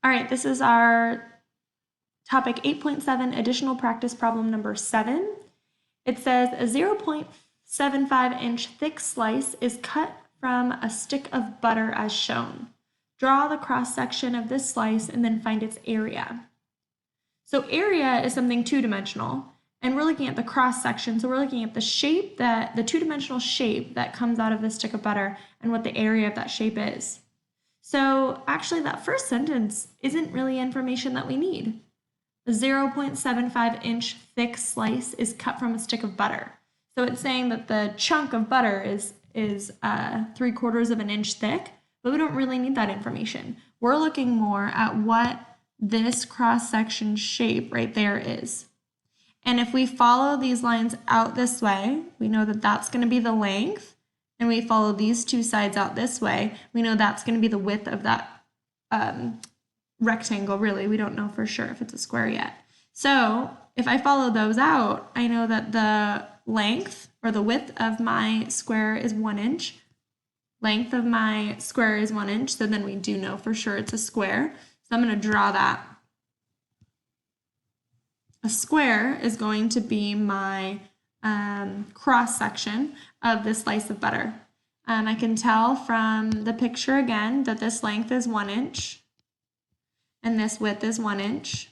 All right, this is our topic 8.7, additional practice problem number 7. It says a 0.75 inch thick slice is cut from a stick of butter as shown. Draw the cross section of this slice and then find its area. So area is something two-dimensional, and we're looking at the cross section. So we're looking at the shape, the two-dimensional shape that comes out of this stick of butter and what the area of that shape is. So actually that first sentence isn't really information that we need. A 0.75 inch thick slice is cut from a stick of butter. So it's saying that the chunk of butter is 3/4 of an inch thick, but we don't really need that information. We're looking more at what this cross-section shape right there is. And if we follow these lines out this way, we know that that's going to be the length, and we follow these two sides out this way, we know that's going to be the width of that rectangle, really. We don't know for sure if it's a square yet. So if I follow those out, I know that the length or the width of my square is 1 inch. Length of my square is 1 inch, so then we do know for sure it's a square. So I'm going to draw that. A square is going to be my cross section of this slice of butter. I can tell from the picture again that this length is 1 inch and this width is 1 inch.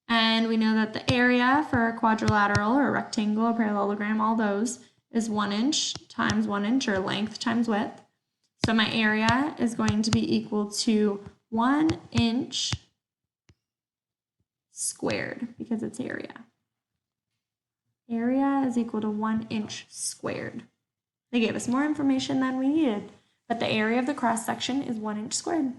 And we know that the area for a quadrilateral or a rectangle or parallelogram, all those, is 1 inch times 1 inch, or length times width. So my area is going to be equal to 1 inch squared, because it's area. Area is equal to 1 inch squared. They gave us more information than we needed, but the area of the cross section is 1 inch squared.